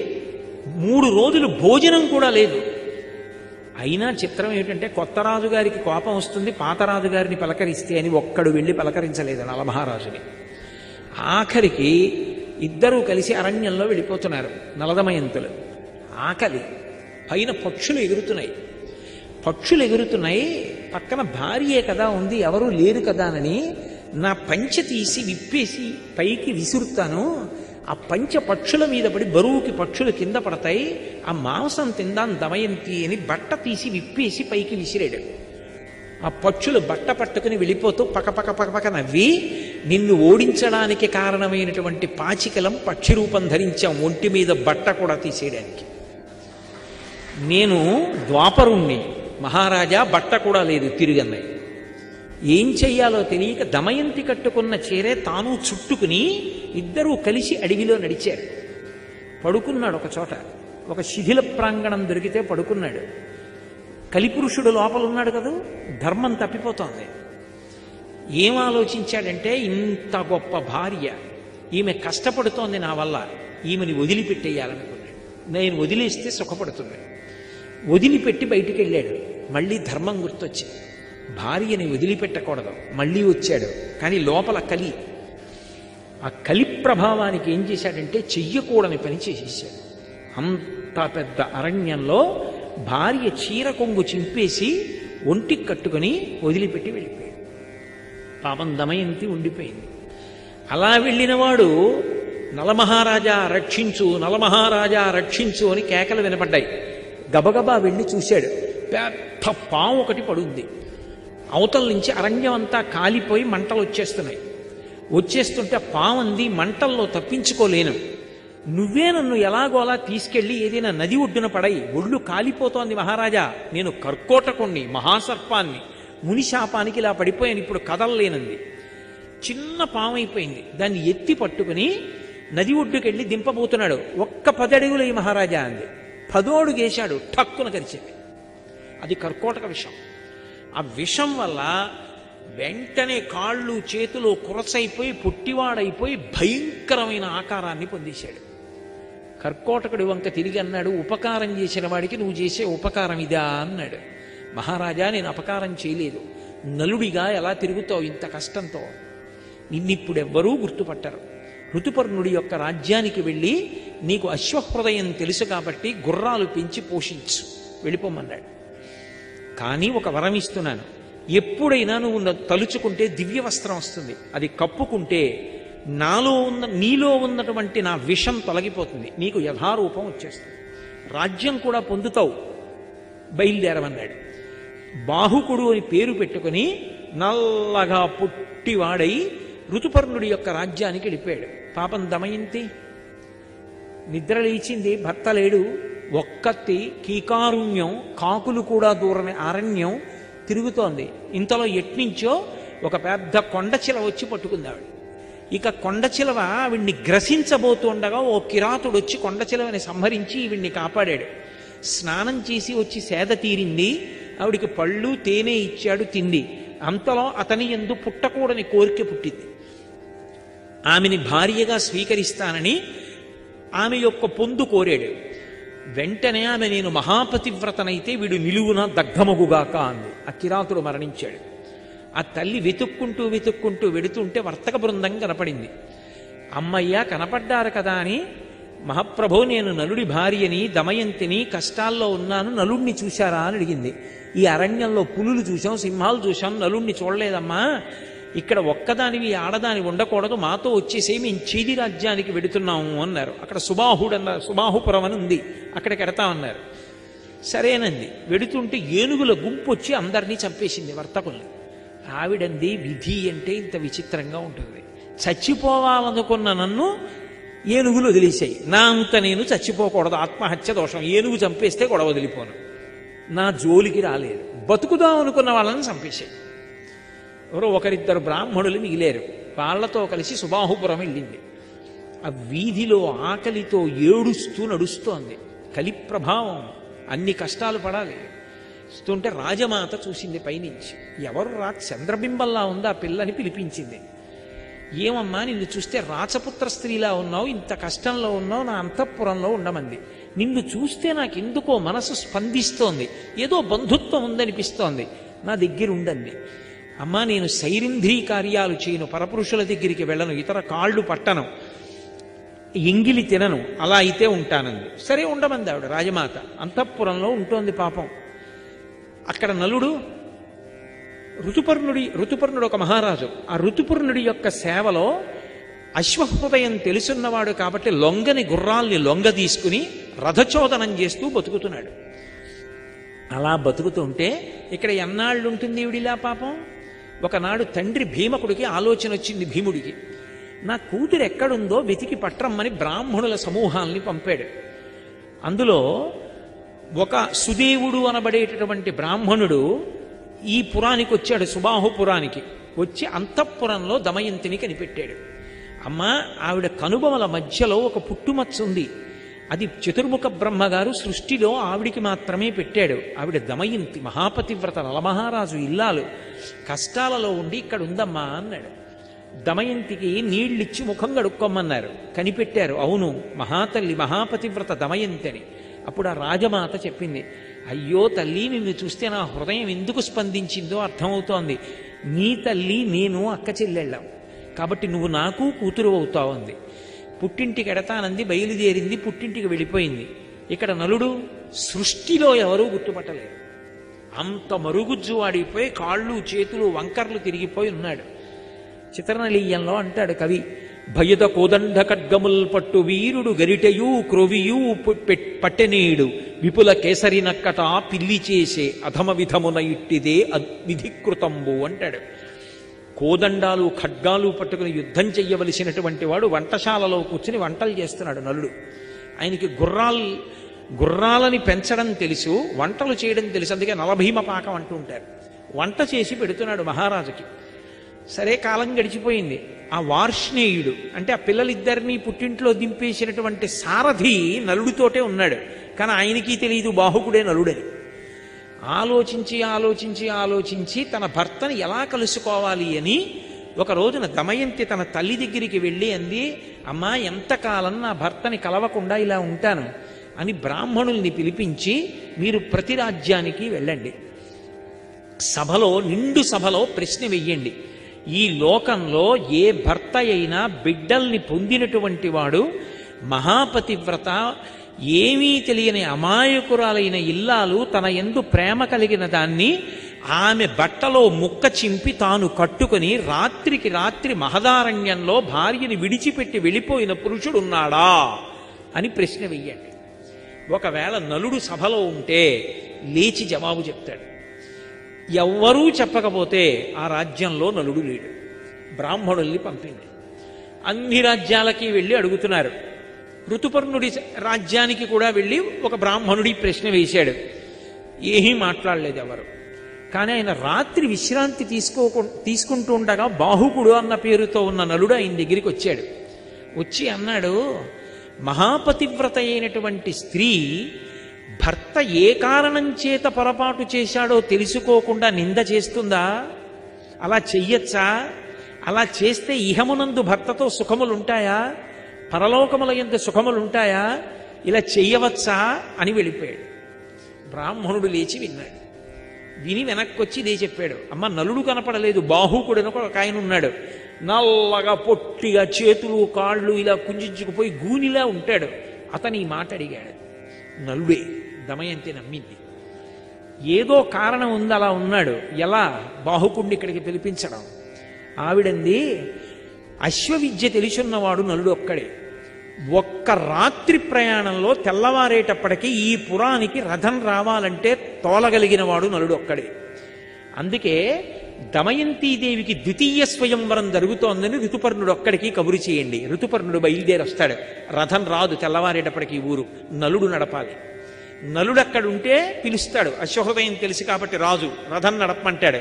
3 రోజులు భోజనం కూడా లేదు. అయినా చిత్రం ఏమిటంటే కొత్త రాజుగారికి కోపం వస్తుంది, పాత రాజుగారిని పలకరిస్తే అని ఒక్కడు వెళ్ళి పలకరించలేదు నలమహారాజుని. ఆఖరికి ఇద్దరూ కలిసి అరణ్యంలో వెళ్ళిపోతున్నారు నలదమయంతులు. ఆకలి, పైన పక్షులు ఎగురుతున్నాయి. పక్షులు ఎగురుతున్నాయి, పక్కన భార్యే కదా ఉంది, ఎవరూ లేరు కదా అని నా పంచె తీసి విప్పేసి పైకి విసురుతాను. ఆ పంచ పక్షుల మీద పడి బరువుకి పక్షులు కింద పడతాయి, ఆ మాంసం తిందాం దమయంతి అని బట్ట తీసి విప్పేసి పైకి విసిరాడు. ఆ పక్షులు బట్ట పట్టుకుని వెళ్ళిపోతూ పకపక పకపక నవ్వి, నిన్ను ఓడించడానికి కారణమైనటువంటి పాచికలం పక్షి రూపం ధరించాం, ఒంటి మీద బట్ట కూడా తీసేయడానికి. నేను ద్వాపరుణ్ణి, మహారాజా బట్ట కూడా లేదు తిరిగన్నాయి. ఏం చెయ్యాలో తెలియక దమయంతి కట్టుకున్న చీరే తాను చుట్టుకుని ఇద్దరూ కలిసి అడవిలో నడిచారు. పడుకున్నాడు ఒక చోట, ఒక శిథిల ప్రాంగణం దొరికితే పడుకున్నాడు. కలిపురుషుడు లోపల ఉన్నాడు కదా, ధర్మం తప్పిపోతోంది. ఏం ఆలోచించాడంటే, ఇంత గొప్ప భార్య, ఈమె కష్టపడుతోంది నా వల్ల, ఈమెని వదిలిపెట్టేయాలనుకున్నాడు. నేను వదిలేస్తే సుఖపడుతుంది. వదిలిపెట్టి బయటికి వెళ్ళాడు. మళ్ళీ ధర్మం గుర్తొచ్చింది, భార్యని వదిలిపెట్టకూడదు. మళ్ళీ వచ్చాడు, కానీ లోపల కలి. ఆ కలి ప్రభావానికి ఏం చేశాడంటే చెయ్యకూడని పని చేసేసాడు. అంత పెద్ద అరణ్యంలో భార్య చీర కొంగు చింపేసి ఒంటికి కట్టుకుని వదిలిపెట్టి వెళ్ళిపోయాడు. పాపం దమయంతి ఉండిపోయింది. అలా వెళ్ళినవాడు నలమహారాజా రక్షించు, నలమహారాజా రక్షించు అని కేకలు వినపడ్డాయి. గబగబా వెళ్ళి చూశాడు. పెద్ద పాము ఒకటి పడుంది. అవతల నుంచి అరణ్యం అంతా కాలిపోయి మంటలు వచ్చేస్తున్నాయి. వచ్చేస్తుంటే పాము అంది, మంటల్లో తప్పించుకోలేను, నువ్వే నన్ను ఎలాగోలా తీసుకెళ్ళి ఏదైనా నది ఒడ్డున పడయి, ఒళ్ళు కాలిపోతోంది మహారాజా, నేను కర్కోటకుణ్ణి, మహాసర్పాన్ని, మునిశాపానికి ఇలా పడిపోయాను, ఇప్పుడు కదలలేనంది. చిన్న పాము అయిపోయింది. దాన్ని ఎత్తి పట్టుకుని నది ఒడ్డుకెళ్ళి దింపబోతున్నాడు. ఒక్క 10 అడుగులు ఈ మహారాజా అంది. 10వ అడుగేశాడు, ఠక్కున కరిచింది. అది కర్కోటక విషం. ఆ విషం వల్ల వెంటనే కాళ్ళు చేతులు కురసైపోయి పొట్టివాడైపోయి భయంకరమైన ఆకారాన్ని పొందేశాడు. కర్కోటకుడి వంక తిరిగి అన్నాడు, ఉపకారం చేసిన వాడికి నువ్వు చేసే ఉపకారం ఇదా అన్నాడు. మహారాజా, నేను అపకారం చేయలేదు, నలుడిగా ఎలా తిరుగుతావు ఇంత కష్టంతో, నిన్నిప్పుడెవ్వరూ గుర్తుపట్టరు. ఋతుపర్ణుడి యొక్క రాజ్యానికి వెళ్ళి నీకు అశ్వహృదయం తెలుసు కాబట్టి గుర్రాలు పెంచి పోషించు, వెళ్ళిపోమన్నాడు. కానీ ఒక వరం ఇస్తున్నాను, ఎప్పుడైనా నువ్వు తలుచుకుంటే దివ్య వస్త్రం వస్తుంది, అది కప్పుకుంటే నీలో ఉన్నటువంటి నా విషం తొలగిపోతుంది, నీకు యథారూపం వచ్చేస్తుంది, రాజ్యం కూడా పొందుతావు, బయలుదేరమన్నాడు. బాహుకుడు అని పేరు పెట్టుకుని నల్లగా పుట్టివాడై ఋతుపర్ణుడి యొక్క రాజ్యానికి వెళ్ళిపోయాడు. పాపం దమయంతి నిద్ర లేచింది, భర్త లేడు, ఒక్కత్తి కీకారుణ్యం, కాకులు కూడా దూరని అరణ్యం తిరుగుతోంది. ఇంతలో ఎట్నుంచో ఒక పెద్ద కొండచిలవ వచ్చి పట్టుకుంది ఆవిడ. ఇక కొండచిలవ ఆవిడ్ని గ్రసించబోతుండగా ఓ కిరాతుడు వచ్చి కొండచిలవని సంహరించి ఈవిడ్ని కాపాడాడు. స్నానం చేసి వచ్చి సేద తీరింది, ఆవిడికి పళ్ళు తేనె ఇచ్చాడు, తింది. అంతలో అతని యందు పుట్టకూడని కోరిక పుట్టింది. ఆమెని భార్యగా స్వీకరిస్తానని ఆమె యొక్క పొందు కోరాడు. వెంటనే ఆమె, నేను మహాపతివ్రతనైతే వీడు నిలువున దగ్ధమగుగాక అంది. ఆ కిరాతుడు మరణించాడు. ఆ తల్లి వెతుక్కుంటూ వెడుతుంటే వర్తక బృందం కనపడింది. అమ్మయ్య కనపడ్డారు కదా అని, మహాప్రభో నేను నలుడి భార్యని, దమయంతిని, కష్టాల్లో ఉన్నాను, నలుణ్ణి చూశారా అని అడిగింది. ఈ అరణ్యంలో పులులు చూశాం, సింహాలు చూశాం, నలుణ్ణి చూడలేదమ్మా, ఇక్కడ ఒక్కదానివి ఆడదాని ఉండకూడదు, మాతో వచ్చేసే మేము చీది రాజ్యానికి వెడుతున్నాము అన్నారు. అక్కడ సుబాహుపురం అని ఉంది, అక్కడికి ఎడతామన్నారు. సరేనంది. వెడుతుంటే ఏనుగుల గుంపు వచ్చి అందరినీ చంపేసింది, వర్తకుల్ని. ఆవిడంది, విధి అంటే ఇంత విచిత్రంగా ఉంటుంది, చచ్చిపోవాలనుకున్న నన్ను ఏనుగులు వదిలేసాయి, నా అంత నేను చచ్చిపోకూడదు, ఆత్మహత్య దోషం, ఏనుగు చంపేస్తే గొడవ వదిలిపోను, నా జోలికి రాలేదు, బతుకుదాం అనుకున్న వాళ్ళని చంపేశాయి. ఎవరో ఒకరిద్దరు బ్రాహ్మణులు మిగిలేరు, వాళ్లతో కలిసి సుబాహుపురం వెళ్ళింది. ఆ వీధిలో ఆకలితో ఏడుస్తూ నడుస్తోంది. కలి ప్రభావం, అన్ని కష్టాలు పడాలి. వస్తుంటే రాజమాత చూసింది పైనుంచి, ఎవరు చంద్రబింబల్లా ఉంది ఆ పిల్లని పిలిపించింది. ఏమమ్మా, నిన్ను చూస్తే రాచపుత్ర స్త్రీలా ఉన్నావు, ఇంత కష్టంలో ఉన్నావు, నా అంతఃపురంలో ఉండమంది. నిన్ను చూస్తే నాకెందుకో మనసు స్పందిస్తోంది, ఏదో బంధుత్వం ఉందనిపిస్తోంది, నా దగ్గర ఉండండి. అమ్మా, నేను సైరింధ్రీ కార్యాలు చేయను, పరపురుషుల దగ్గరికి వెళ్ళను, ఇతర కాళ్ళు పట్టను, ఎంగిలి తినను, అలా అయితే ఉంటానంది. సరే ఉండమంది ఆవిడ. రాజమాత అంతఃపురంలో ఉంటోంది పాపం. అక్కడ నలుడు ఋతుపర్ణుడు ఒక మహారాజు. ఆ ఋతుపర్ణుడి యొక్క సేవలో అశ్వహృదయం తెలుసున్నవాడు కాబట్టి లొంగని గుర్రాల్ని లొంగ తీసుకుని రథచోదనం చేస్తూ బతుకుతున్నాడు. అలా బతుకుతుంటే ఇక్కడ ఎన్నాళ్ళు ఉంటుంది ఈవిడిలా పాపం. ఒకనాడు తండ్రి భీమకుడికి ఆలోచన వచ్చింది. భీముడికి, నా కూతురు ఎక్కడుందో వెతికి పట్రమ్మని బ్రాహ్మణుల సమూహాల్ని పంపాడు. అందులో ఒక సుదేవుడు అనబడేటటువంటి బ్రాహ్మణుడు ఈ పురానికి వచ్చాడు, సుబాహుపురానికి వచ్చి అంతఃపురంలో దమయంతిని కనిపెట్టాడు. అమ్మా, ఆవిడ కనుబొమల మధ్యలో ఒక పుట్టుమచ్చ ఉంది, అది చతుర్ముఖ బ్రహ్మగారు సృష్టిలో ఆవిడికి మాత్రమే పెట్టాడు. ఆవిడ దమయంతి, మహాపతివ్రత, నలమహారాజు ఇల్లాలు, కష్టాలలో ఉండి ఇక్కడ ఉందమ్మా అన్నాడు. దమయంతికి నీళ్ళిచ్చి ముఖం కడుక్కోమన్నారు, కనిపెట్టారు. అవును, మహాతల్లి మహాపతివ్రత దమయంతి అని. అప్పుడు ఆ రాజమాత చెప్పింది, అయ్యో తల్లి, నిన్ను చూస్తే నా హృదయం ఎందుకు స్పందించిందో అర్థమవుతోంది. నీ తల్లి నేను అక్క చెల్లెళ్ళాం కాబట్టి నువ్వు నాకు కూతురు అవుతావు అంది. పుట్టింటికి ఎడతానంది, బయలుదేరింది, పుట్టింటికి వెళ్ళిపోయింది. ఇక్కడ నలుడు సృష్టిలో ఎవరూ గుర్తుపట్టలేదు, అంత మరుగుజ్జువాడిపోయి కాళ్ళు చేతులు వంకర్లు తిరిగిపోయి ఉన్నాడు. చిత్రనళీయంలో అంటాడు కవి, భయద కోదండ ఖడ్గముల్ పట్టు వీరుడు గరిటయూ క్రొవియూ పట్టెనీడు విపుల కేసరి నక్కట పిల్లి చేసే అధమ విధమున ఇట్టిదే విధికృతంబు అంటాడు. కోదండాలు ఖడ్గాలు పట్టుకుని యుద్ధం చెయ్యవలసినటువంటి వాడు వంటశాలలో కూర్చుని వంటలు చేస్తున్నాడు నలుడు. ఆయనకి గుర్రాలని పెంచడం తెలుసు, వంటలు చేయడం తెలుసు. అందుకే నలభీమ పాకం అంటూ ఉంటారు. వంట చేసి పెడుతున్నాడు మహారాజుకి. సరే, కాలం గడిచిపోయింది. ఆ వార్ష్ణేయుడు అంటే ఆ పిల్లలిద్దరినీ పుట్టింట్లో దింపేసినటువంటి సారథి నలుడితోటే ఉన్నాడు. కానీ ఆయనకి తెలియదు బాహుకుడే నలుడని. ఆలోచించి ఆలోచించి ఆలోచించి తన భర్తని ఎలా కలుసుకోవాలి అని ఒక రోజున దమయంతి తన తల్లి దగ్గరికి వెళ్ళి అంది, అమ్మా, ఎంతకాలం నా భర్తని కలవకుండా ఇలా ఉంటాను అని బ్రాహ్మణుల్ని పిలిపించి, మీరు ప్రతి రాజ్యానికి వెళ్ళండి, సభలో నిండు సభలో ప్రశ్న వెయ్యండి, ఈ లోకంలో ఏ భర్త అయినా బిడ్డల్ని పొందినటువంటి వాడు మహాపతివ్రత ఏమీ తెలియని అమాయకురాలైన ఇల్లాలు తన యందు ప్రేమ కలిగిన దాన్ని ఆమె బట్టలో ముక్క చింపి తాను కట్టుకుని రాత్రికి రాత్రి మహదారణ్యంలో భార్యని విడిచిపెట్టి వెళ్ళిపోయిన పురుషుడున్నాడా అని ప్రశ్న వెయ్యండి. ఒకవేళ నలుడు సభలో ఉంటే లేచి జవాబు చెప్తాడు. ఎవ్వరూ చెప్పకపోతే ఆ రాజ్యంలో నలుడు లేడు. బ్రాహ్మణుల్ని పంపింది. అన్ని రాజ్యాలకి వెళ్ళి అడుగుతున్నారు. ఋతుపర్ణుడి రాజ్యానికి కూడా వెళ్ళి ఒక బ్రాహ్మణుడి ప్రశ్న వేశాడు. ఏమీ మాట్లాడలేదు ఎవరు. కానీ ఆయన రాత్రి విశ్రాంతి తీసుకుంటూ ఉండగా బాహుకుడు అన్న పేరుతో ఉన్న నలుడు ఆయన దగ్గరికి వచ్చాడు. వచ్చి అన్నాడు, మహాపతివ్రత అయినటువంటి స్త్రీ భర్త ఏ కారణం చేత పొరపాటు చేశాడో తెలుసుకోకుండా నింద చేస్తుందా? అలా చెయ్యొచ్చా? అలా చేస్తే ఇహమునందు భర్తతో సుఖములుంటాయా? పరలోకముల యందు సుఖములుంటాయా? ఇలా చెయ్యవచ్చా అని వెళ్ళిపోయాడు. బ్రాహ్మణుడు లేచి విన్నాడు. విని వెనక్కొచ్చి ఇదే చెప్పాడు. అమ్మ, నలుడు కనపడలేదు, బాహుకుడని ఒక ఆయన ఉన్నాడు. నల్లగా పొట్టిగా చేతులు కాళ్ళు ఇలా కుంజించుకుపోయి గూనిలా ఉంటాడు. అతని ఈ మాట అడిగాడు. నలుడే. దమయంతి నమ్మింది. ఏదో కారణం ఉంది అలా ఉన్నాడు. ఎలా? బాహుకుడిని ఇక్కడికి పిలిపించడం. ఆవిడంది, అశ్వవిద్య తెలిసున్నవాడు నలుడు ఒక్కడే. ఒక్క రాత్రి ప్రయాణంలో తెల్లవారేటప్పటికీ ఈ పురానికి రథం రావాలంటే తోలగలిగిన వాడు నలుడు ఒక్కడే. అందుకే దమయంతీదేవికి ద్వితీయ స్వయంవరం జరుగుతోందని ఋతుపర్ణుడు ఒక్కడికి కబురు చేయండి. ఋతుపర్ణుడు బయలుదేరి వస్తాడు. రథం రాదు తెల్లవారేటప్పటికి ఊరు, నలుడు నడపాలి. నలుడు అక్కడుంటే పిలుస్తాడు. అశ్వహృదయం తెలుసు కాబట్టి రాజు రథం నడపమంటాడు.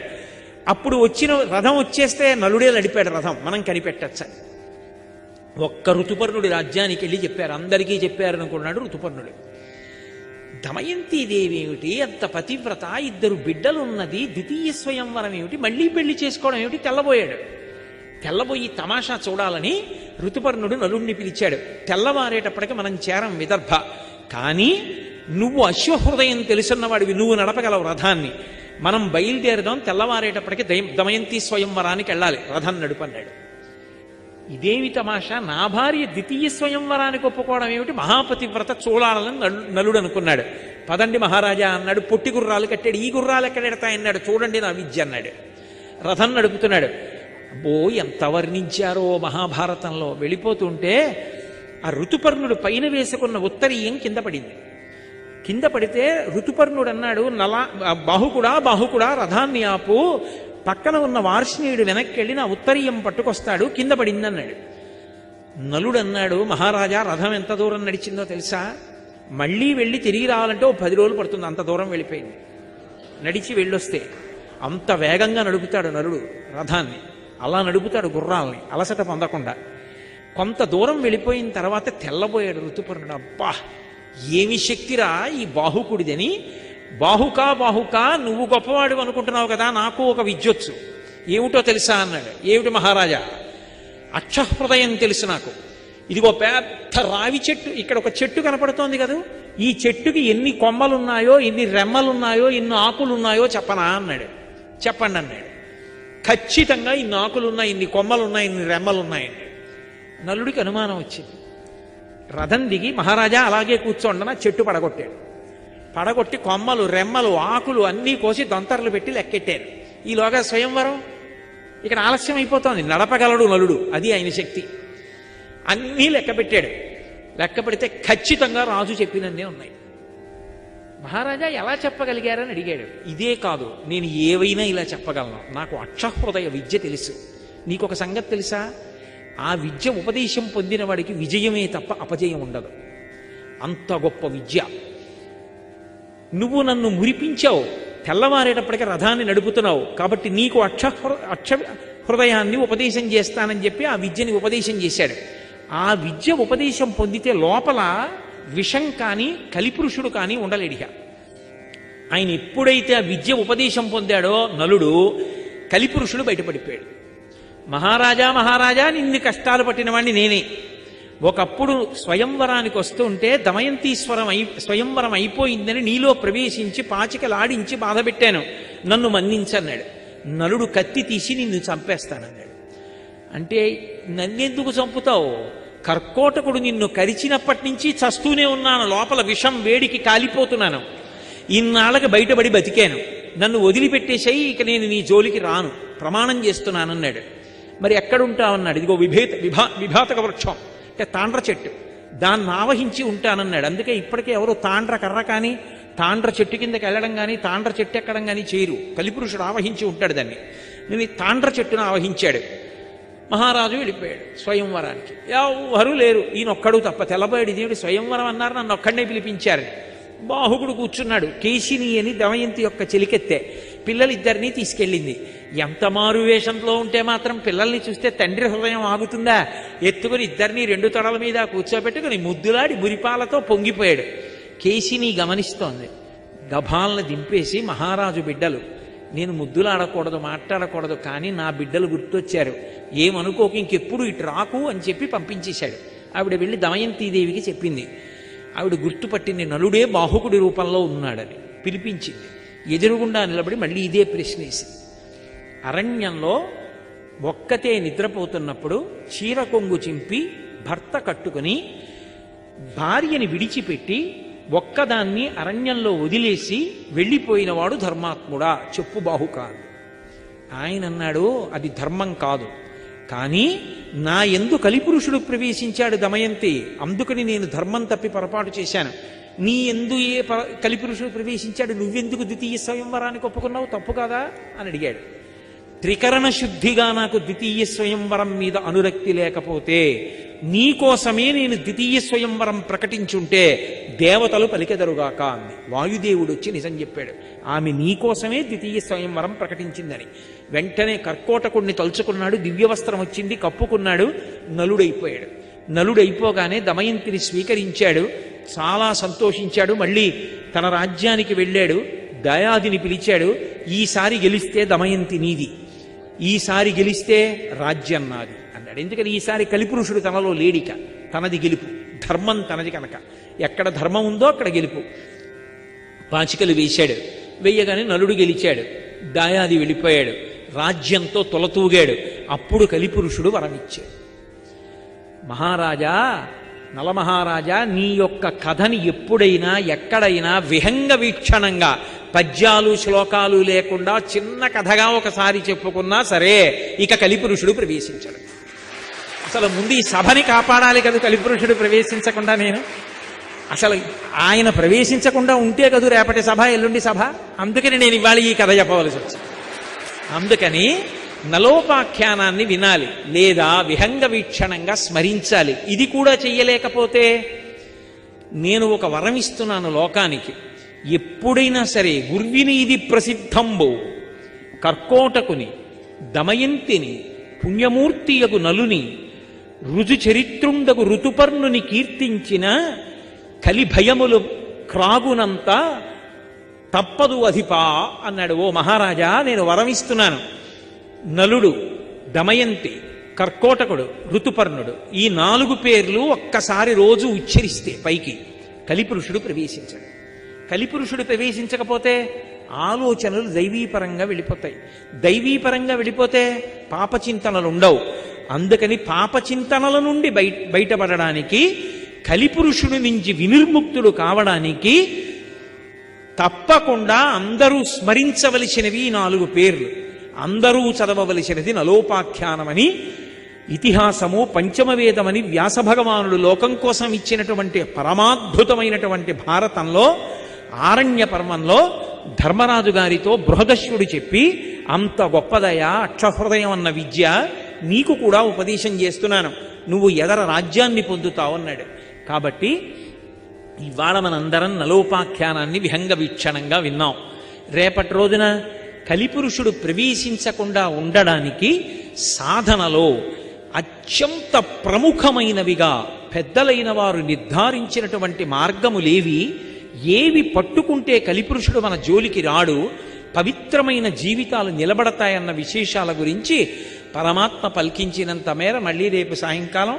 అప్పుడు వచ్చిన రథం వచ్చేస్తే నలుడే నడిపాడు రథం, మనం కనిపెట్టచ్చా? ఒక్క ఋతుపర్ణుడి రాజ్యానికి వెళ్ళి చెప్పారు. అందరికీ చెప్పారనుకున్నాడు ఋతుపర్ణుడు. దమయంతీదేవి ఏమిటి అంత పతివ్రత, ఇద్దరు బిడ్డలున్నది, ద్వితీయ స్వయంవరం ఏమిటి, మళ్ళీ పెళ్లి చేసుకోవడం ఏమిటి? తెల్లబోయాడు. తెల్లబోయి తమాషా చూడాలని ఋతుపర్ణుడు నలుడిని పిలిచాడు. తెల్లవారేటప్పటికి మనం చేరం విదర్భ, కానీ నువ్వు అశ్వహృదయం తెలుసున్నవాడివి, నువ్వు నడపగలవు రథాన్ని, మనం బయలుదేరదాం, తెల్లవారేటప్పటికి దమయంతి స్వయంవరానికి వెళ్ళాలి, రథం నడుపన్నాడు. ఇదేమి తమాషా, నా భార్య ద్వితీయ స్వయంవరానికి ఒప్పుకోవడం ఏమిటి, మహాపతివ్రత చూడాలని నలుడు అనుకున్నాడు. పదండి మహారాజా అన్నాడు. పొట్టి గుర్రాలు కట్టాడు. ఈ గుర్రాలు ఎక్కడెడతాయన్నాడు. చూడండి నా విద్య అన్నాడు. రథం నడుపుతున్నాడు. అబ్బో, ఎంత వర్ణించారో మహాభారతంలో. వెళ్ళిపోతుంటే ఆ ఋతుపర్ణుడు పైన వేసుకున్న ఉత్తరీయం కింద పడింది. కింద పడితే ఋతుపర్ణుడు అన్నాడు, బాహుకుడా రథాన్ని ఆపు, పక్కన ఉన్న వార్ష్ణేయుడు వెనక్కి వెళ్ళి నా ఉత్తరీయం పట్టుకొస్తాడు, కింద పడిందన్నాడు. నలుడు అన్నాడు, మహారాజా, రథం ఎంత దూరం నడిచిందో తెలుసా? మళ్ళీ వెళ్ళి తిరిగి రావాలంటే 10 రోజులు పడుతుంది, అంత దూరం వెళ్ళిపోయింది. నడిచి వెళ్ళొస్తే అంత వేగంగా నడుపుతాడు నలుడు రథాన్ని. అలా నడుపుతాడు గుర్రాల్ని అలసట పొందకుండా. కొంత దూరం వెళ్ళిపోయిన తర్వాత తెల్లబోయాడు ఋతుపర్ణుడు. అబ్బా, ఏమి శక్తిరా ఈ బాహుకుడిదని. బాహుకా నువ్వు గొప్పవాడు అనుకుంటున్నావు కదా, నాకు ఒక విద్యొచ్చు, ఏమిటో తెలుసా అన్నాడు. ఏమిటి మహారాజా? అక్షహృదయం తెలుసు నాకు. ఇదిగో పెద్ద రావి చెట్టు, ఇక్కడ ఒక చెట్టు కనపడుతోంది కదా, ఈ చెట్టుకి ఎన్ని కొమ్మలున్నాయో, ఎన్ని రెమ్మలున్నాయో, ఎన్ని ఆకులున్నాయో చెప్పనా అన్నాడు. చెప్పండి అన్నాడు. ఖచ్చితంగా ఇన్ని ఆకులున్నాయి, ఇన్ని కొమ్మలున్నాయి, ఇన్ని రెమ్మలున్నాయండి. నలుడికి అనుమానం వచ్చింది. రథం దిగి, మహారాజా అలాగే కూర్చోండన చెట్టు పడగొట్టాడు. పడగొట్టి కొమ్మలు రెమ్మలు ఆకులు అన్నీ కోసి దొంతర్లు పెట్టి లెక్కెట్టారు. ఈలోగా స్వయంవరం ఇక్కడ ఆలస్యం అయిపోతోంది. నడపగలడు నలుడు, అది ఆయన శక్తి. అన్నీ లెక్క పెట్టాడు. లెక్క పెడితే ఖచ్చితంగా రాజు చెప్పినన్నే ఉన్నాయి. మహారాజా ఎలా చెప్పగలిగారని అడిగాడు. ఇదే కాదు, నేను ఏవైనా ఇలా చెప్పగలను, నాకు అక్షహృదయ విద్య తెలుసు. నీకొక సంగతి తెలుసా, ఆ విద్య ఉపదేశం పొందిన వాడికి విజయమే తప్ప అపజయం ఉండదు. అంత గొప్ప విద్య. నువ్వు నన్ను మురిపించావు, తెల్లవారేటప్పటికీ రథాన్ని నడుపుతున్నావు, కాబట్టి నీకు అక్ష హృదయాన్ని ఉపదేశం చేస్తానని చెప్పి ఆ విద్యని ఉపదేశం చేశాడు. ఆ విద్య ఉపదేశం పొందితే లోపల విషం కానీ కలిపురుషుడు కానీ ఉండలేడిగా. ఆయన ఎప్పుడైతే ఆ విద్య ఉపదేశం పొందాడో నలుడు కలిపురుషుడు బయటపడిపోయాడు. మహారాజా మహారాజా, నిన్ను కష్టాలు పట్టిన వాడిని నేనే. ఒకప్పుడు స్వయంవరానికి వస్తుంటే దమయంతి స్వయంవరం అయిపోయిందని నీలో ప్రవేశించి పాచికలాడించి బాధ పెట్టాను, నన్ను మన్నించన్నాడు. నలుడు కత్తి తీసి నిన్ను చంపేస్తానన్నాడు. అంటే నన్నెందుకు చంపుతావు? కర్కోటకుడు నిన్ను కరిచినప్పటి నుంచి చస్తూనే ఉన్నాను, లోపల విషం వేడికి కాలిపోతున్నాను, ఇన్నాళ్ళకి బయటపడి బతికాను, నన్ను వదిలిపెట్టేశాయి, ఇక నేను నీ జోలికి రాను, ప్రమాణం చేస్తున్నానన్నాడు. మరి ఎక్కడుంటావన్నాడు. ఇదిగో విభాతక వృక్షం అంటే తాండ్ర చెట్టు, దాన్ని ఆవహించి ఉంటానన్నాడు. అందుకే ఇప్పటికే ఎవరు తాండ్ర కర్ర కానీ తాండ్ర చెట్టు కిందకి వెళ్ళడం కానీ తాండ్ర చెట్టు ఎక్కడం కానీ చేయరు. కలిపురుషుడు ఆవహించి ఉంటాడు దాన్ని. నేను ఈ తాండ్ర చెట్టును ఆవహించాడు. మహారాజు వెళ్ళిపోయాడు స్వయంవరానికి. ఎవరు లేరు, ఈయనొక్కడు తప్ప. తెల్లబోయాడు, ఇదేమిటి స్వయంవరం అన్నారు, నన్ను ఒక్కడనే పిలిపించారు. బాహుకుడు కూర్చున్నాడు. కేశిని అని దమయంతి యొక్క చెలికెత్తే పిల్లలిద్దరినీ తీసుకెళ్ళింది. ఎంత మారు వేషంలో ఉంటే మాత్రం పిల్లల్ని చూస్తే తండ్రి హృదయం ఆగుతుందా? ఎత్తుకుని ఇద్దరినీ రెండు తొడల మీద కూర్చోబెట్టుకుని ముద్దులాడి బురిపాలతో పొంగిపోయాడు. కేశిని గమనిస్తోంది. గభాలను దింపేసి, మహారాజు బిడ్డలు, నేను ముద్దులాడకూడదు మాట్లాడకూడదు, కానీ నా బిడ్డలు గుర్తొచ్చారు, ఏమనుకోకు, ఇంకెప్పుడు ఇటు రాకు అని చెప్పి పంపించేశాడు. ఆవిడ వెళ్ళి దమయంతీదేవికి చెప్పింది. ఆవిడ గుర్తుపట్టింది, నలుడే బాహుకుడి రూపంలో ఉన్నాడని. పిలిపించింది. ఎదురుగుండా నిలబడి మళ్ళీ ఇదే ప్రశ్న వేసింది. అరణ్యంలో ఒక్కతే నిద్రపోతున్నప్పుడు చీర కొంగు చింపి భర్త కట్టుకుని భార్యని విడిచిపెట్టి ఒక్కదాన్ని అరణ్యంలో వదిలేసి వెళ్ళిపోయినవాడు ధర్మాత్ముడా చెప్పు బాహుక. ఆయన అన్నాడు, అది ధర్మం కాదు, కానీ నా యందు కలిపురుషుడు ప్రవేశించాడు దమయంతి, అందుకని నేను ధర్మం తప్పి పొరపాటు చేశాను. నీ ఎందు ఏ కలిపురుషుడు ప్రవేశించాడు, నువ్వెందుకు ద్వితీయ స్వయంవరానికి ఒప్పుకున్నావు, తప్పు కాదా అని అడిగాడు. త్రికరణ శుద్ధిగా నాకు ద్వితీయ స్వయంవరం మీద అనురక్తి లేకపోతే నీకోసమే నేను ద్వితీయ స్వయంవరం ప్రకటించుంటే దేవతలు పలికెదరుగాక అంది. వాయుదేవుడు వచ్చి నిజం చెప్పాడు, ఆమె నీకోసమే ద్వితీయ స్వయంవరం ప్రకటించిందని. వెంటనే కర్కోటకుడిని తలుచుకున్నాడు, దివ్యవస్త్రం వచ్చింది, కప్పుకున్నాడు, నలుడైపోయాడు. నలుడైపోగానే దమయంతిని స్వీకరించాడు, చాలా సంతోషించాడు. మళ్ళీ తన రాజ్యానికి వెళ్ళాడు. దయాదిని పిలిచాడు. ఈసారి గెలిస్తే దమయంతి నీది, ఈసారి గెలిస్తే రాజ్యం నాది అన్నాడు. ఎందుకని ఈసారి కలిపురుషుడు తనలో లేడిక, తనది గెలుపు, ధర్మం తనది కనుక. ఎక్కడ ధర్మం ఉందో అక్కడ గెలుపు. పాచికలు వేశాడు. వెయ్యగానే నలుడు గెలిచాడు. దాయాది వెళ్ళిపోయాడు. రాజ్యంతో తొలతూగాడు. అప్పుడు కలిపురుషుడు వరమిచ్చాడు. మహారాజా, నలమహారాజా, నీ యొక్క కథని ఎప్పుడైనా ఎక్కడైనా విహంగ వీక్షణంగా పద్యాలు శ్లోకాలు లేకుండా చిన్న కథగా ఒకసారి చెప్పుకున్నా సరే ఇక కలిపురుషుడు ప్రవేశించాడు. అసలు ముందు ఈ సభని కాపాడాలి కదా, కలిపురుషుడు ప్రవేశించకుండా నేను అసలు ఆయన ప్రవేశించకుండా ఉంటే కదూ రేపటి సభ, ఎల్లుండి సభ. అందుకని నేను ఇవాళ ఈ కథ చెప్పవలసి వచ్చింది. అందుకని నలోపాఖ్యానాన్ని వినాలి, లేదా విహంగ వీక్షణంగా స్మరించాలి. ఇది కూడా చెయ్యలేకపోతే నేను ఒక వరం ఇస్తున్నాను లోకానికి. ఎప్పుడైనా సరే గుర్వినీది ప్రసిద్ధంబో కర్కోటకుని, దమయంతిని, పుణ్యమూర్తియగు నలుని, రుజుచరిత్రుండగు ఋతుపర్ణుని కీర్తించిన కలిభయములు క్రాగునంత తప్పదు అధిపా అన్నాడు. ఓ మహారాజా, నేను వరమిస్తున్నాను. నలుడు, దమయంతి, కర్కోటకుడు, ఋతుపర్ణుడు, ఈ 4 పేర్లు ఒక్కసారి రోజు ఉచ్చరిస్తే పైకి కలిపురుషుడు ప్రవేశించాడు. కలిపురుషుడు ప్రవేశించకపోతే ఆలోచనలు దైవీపరంగా వెళ్ళిపోతాయి. దైవీపరంగా వెళ్ళిపోతే పాపచింతనలు ఉండవు. అందుకని పాపచింతనల నుండి బయటపడడానికి, కలిపురుషుడి నుంచి వినిర్ముక్తుడు కావడానికి తప్పకుండా అందరూ స్మరించవలసినవి 4 పేర్లు, అందరూ చదవవలసినది నలోపాఖ్యానమని ఇతిహాసము పంచమవేదమని వ్యాసభగవానుడు లోకం కోసం ఇచ్చినటువంటి పరమాద్భుతమైనటువంటి భారతంలో ఆరణ్య పర్వంలో ధర్మరాజు గారితో బృహదశ్వుడు చెప్పి, అంత గొప్పదయా అక్షహృదయం అన్న విద్య నీకు కూడా ఉపదేశం చేస్తున్నాను, నువ్వు ఎదర రాజ్యాన్ని పొందుతావు అన్నాడు. కాబట్టి ఇవాళ మనందరం నలోపాఖ్యానాన్ని విహంగ వీక్షణంగా విన్నాం. రేపటి రోజున కలిపురుషుడు ప్రవేశించకుండా ఉండడానికి సాధనలో అత్యంత ప్రముఖమైనవిగా పెద్దలైన వారు నిర్ధారించినటువంటి మార్గములేవి, ఏవి పట్టుకుంటే కలిపురుషుడు మన జోలికి రాడు, పవిత్రమైన జీవితాలు నిలబడతాయన్న విశేషాల గురించి పరమాత్మ పలికించినంత మేర మళ్ళీ రేపు సాయంకాలం